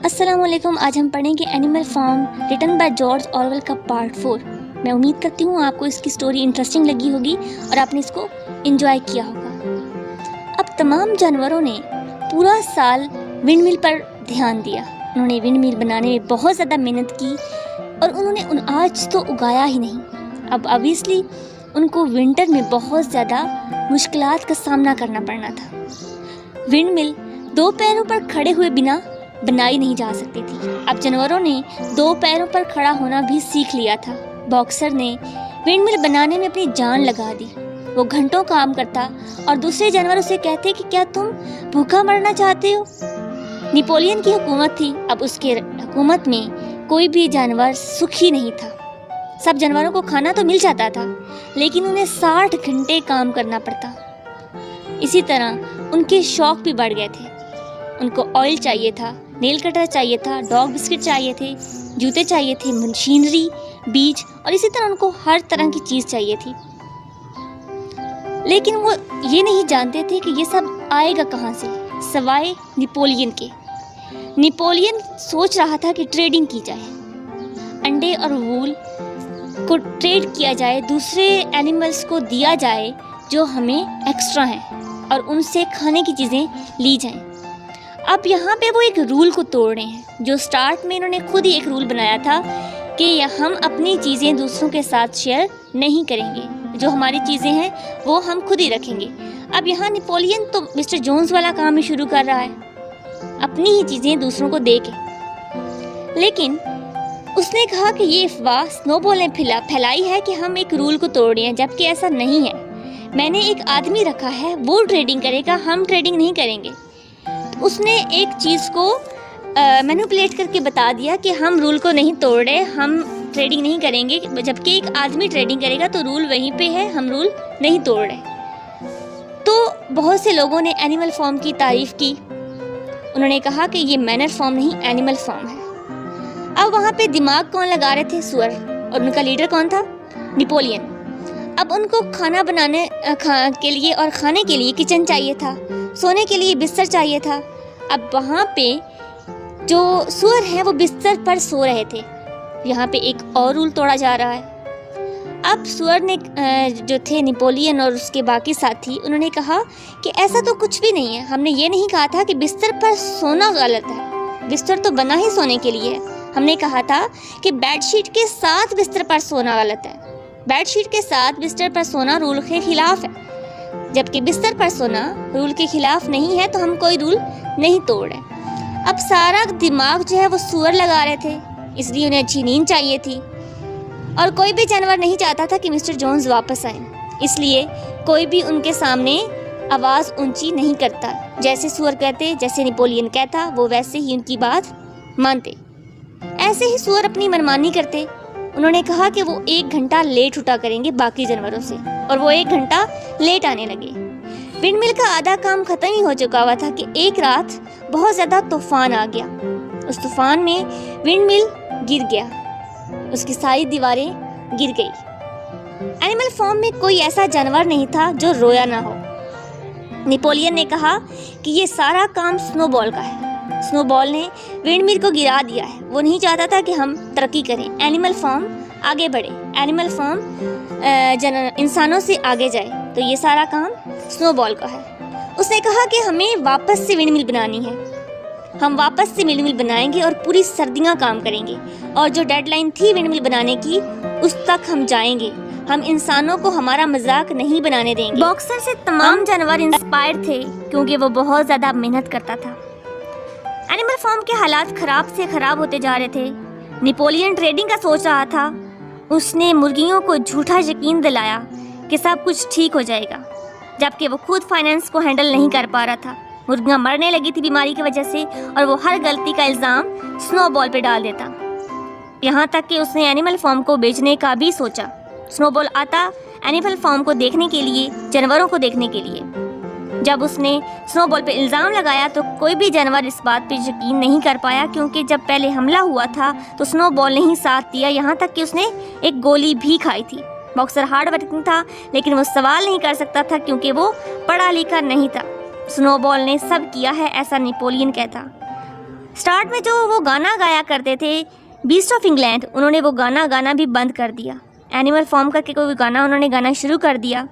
अस्सलामुअलैकुम। आज हम पढ़ेंगे Animal Farm written by George Orwell का पार्ट 4। मैं उम्मीद करती हूँ आपको इसकी स्टोरी इंटरेस्टिंग लगी होगी और आपने इसको एंजॉय किया होगा। अब तमाम जानवरों ने पूरा साल विंडमिल पर ध्यान दिया। उन्होंने विंडमिल बनाने में बहुत ज़्यादा मेहनत की और उन्होंने आज तो उगाया ही नहीं। अब ऑब्वियसली उनको विंटर में बहुत ज़्यादा मुश्किलात का सामना करना पड़ना था। विंडमिल दो पैरों पर खड़े हुए बिना बनाई नहीं जा सकती थी। अब जानवरों ने दो पैरों पर खड़ा होना भी सीख लिया था। बॉक्सर ने विंडमिल बनाने में अपनी जान लगा दी। वो घंटों काम करता और दूसरे जानवर उसे कहते कि क्या तुम भूखा मरना चाहते हो। नेपोलियन की हुकूमत थी। अब उसके हुकूमत में कोई भी जानवर सुखी नहीं था। सब जानवरों को खाना तो मिल जाता था, लेकिन उन्हें 60 घंटे काम करना पड़ता। इसी तरह उनके शौक भी बढ़ गए थे। उनको ऑयल चाहिए था, नेल कटर चाहिए था, डॉग बिस्किट चाहिए थे, जूते चाहिए थे, मशीनरी, बीज और इसी तरह उनको हर तरह की चीज़ चाहिए थी। लेकिन वो ये नहीं जानते थे कि ये सब आएगा कहाँ से, सवाए नेपोलियन के। नेपोलियन सोच रहा था कि ट्रेडिंग की जाए, अंडे और वूल को ट्रेड किया जाए, दूसरे एनिमल्स को दिया जाए जो हमें एक्स्ट्रा हैं और उनसे खाने की चीज़ें ली जाएं। अब यहाँ पे वो एक रूल को तोड़ रहे हैं जो स्टार्ट में इन्होंने खुद ही एक रूल बनाया था कि हम अपनी चीज़ें दूसरों के साथ शेयर नहीं करेंगे। जो हमारी चीज़ें हैं वो हम खुद ही रखेंगे। अब यहाँ नेपोलियन तो मिस्टर जोन्स वाला काम ही शुरू कर रहा है, अपनी ही चीज़ें दूसरों को दे के। लेकिन उसने कहा कि ये अफवाह स्नोबॉल ने फैलाई है कि हम एक रूल को तोड़ रहे हैं, जबकि ऐसा नहीं है। मैंने एक आदमी रखा है, वो ट्रेडिंग करेगा, हम ट्रेडिंग नहीं करेंगे। उसने एक चीज़ को मैनिपुलेट करके बता दिया कि हम रूल को नहीं तोड़ रहे, हम ट्रेडिंग नहीं करेंगे, जबकि एक आदमी ट्रेडिंग करेगा तो रूल वहीं पे है, हम रूल नहीं तोड़ रहे। तो बहुत से लोगों ने एनिमल फॉर्म की तारीफ़ की। उन्होंने कहा कि ये मैनर फॉर्म नहीं, एनिमल फॉर्म है। अब वहाँ पे दिमाग कौन लगा रहे थे? सुअर। और उनका लीडर कौन था? नेपोलियन। अब उनको खाना बनाने के लिए और खाने के लिए किचन चाहिए था, सोने के लिए बिस्तर चाहिए था। अब वहाँ पे जो सुअर हैं वो बिस्तर पर सो रहे थे। यहाँ पे एक और रूल तोड़ा जा रहा है। अब सुअर ने जो थे नेपोलियन और उसके बाकी साथी, उन्होंने कहा कि ऐसा तो कुछ भी नहीं है। हमने ये नहीं कहा था कि बिस्तर पर सोना गलत है, बिस्तर तो बना ही सोने के लिए है। हमने कहा था कि बेडशीट के साथ बिस्तर पर सोना गलत है। बेडशीट के साथ बिस्तर पर सोना रूल के खिलाफ है, जबकि बिस्तर पर सोना रूल के खिलाफ नहीं है, तो हम कोई रूल नहीं तोड़ रहे। अब सारा दिमाग जो है वो सुअर लगा रहे थे, इसलिए उन्हें अच्छी नींद चाहिए थी। और कोई भी जानवर नहीं चाहता था कि मिस्टर जोन्स वापस आए, इसलिए कोई भी उनके सामने आवाज़ ऊंची नहीं करता। जैसे सुअर कहते, जैसे नेपोलियन कहता, वो वैसे ही उनकी बात मानते। ऐसे ही सुअर अपनी मनमानी करते। उन्होंने कहा कि वो 1 घंटा लेट उठा करेंगे बाकी जानवरों से, और वो 1 घंटा लेट आने लगे। विंडमिल का आधा काम खत्म ही हो चुका हुआ था कि एक रात बहुत ज़्यादा तूफान आ गया। उस तूफान में विंडमिल गिर गया, उसकी सारी दीवारें गिर गई। एनिमल फॉर्म में कोई ऐसा जानवर नहीं था जो रोया ना हो। नेपोलियन ने कहा कि ये सारा काम स्नोबॉल का है। स्नोबॉल ने विंडमिल को गिरा दिया है। वो नहीं चाहता था कि हम तरक्की करें, एनिमल फॉर्म आगे बढ़े, एनिमल फॉर्म इंसानों से आगे जाए, तो ये सारा काम स्नोबॉल का है। उसने कहा कि हमें वापस से विंडमिल बनानी है। हम वापस से विंडमिल बनाएंगे और पूरी सर्दियाँ काम करेंगे, और जो डेडलाइन थी विंडमिल बनाने की उस तक हम जाएंगे। हम इंसानों को हमारा मजाक नहीं बनाने देंगे। बॉक्सर से तमाम जानवर इंस्पायर थे क्योंकि वो बहुत ज़्यादा मेहनत करता था। एनिमल फॉर्म के हालात खराब से खराब होते जा रहे थे। नेपोलियन ट्रेडिंग का सोच रहा था। उसने मुर्गियों को झूठा यकीन दिलाया कि सब कुछ ठीक हो जाएगा, जबकि वो खुद फाइनेंस को हैंडल नहीं कर पा रहा था। मुर्गियाँ मरने लगी थी बीमारी की वजह से, और वो हर गलती का इल्ज़ाम स्नोबॉल पे डाल देता। यहाँ तक कि उसने एनिमल फॉर्म को बेचने का भी सोचा। स्नोबॉल आता एनिमल फॉर्म को देखने के लिए, जानवरों को देखने के लिए। जब उसने स्नोबॉल पे इल्ज़ाम लगाया तो कोई भी जानवर इस बात पे यकीन नहीं कर पाया, क्योंकि जब पहले हमला हुआ था तो स्नोबॉल ने ही साथ दिया, यहाँ तक कि उसने एक गोली भी खाई थी। बॉक्सर हार्ड वर्किंग था, लेकिन वो सवाल नहीं कर सकता था क्योंकि वो पढ़ा लिखा नहीं था। स्नोबॉल ने सब किया है, ऐसा नेपोलियन कहता। स्टार्ट में जो वो गाना गाया करते थे बीस्ट ऑफ इंग्लैंड, उन्होंने वो गाना गाना भी बंद कर दिया। एनिमल फॉर्म करके कोई गाना उन्होंने गाना शुरू कर दिया।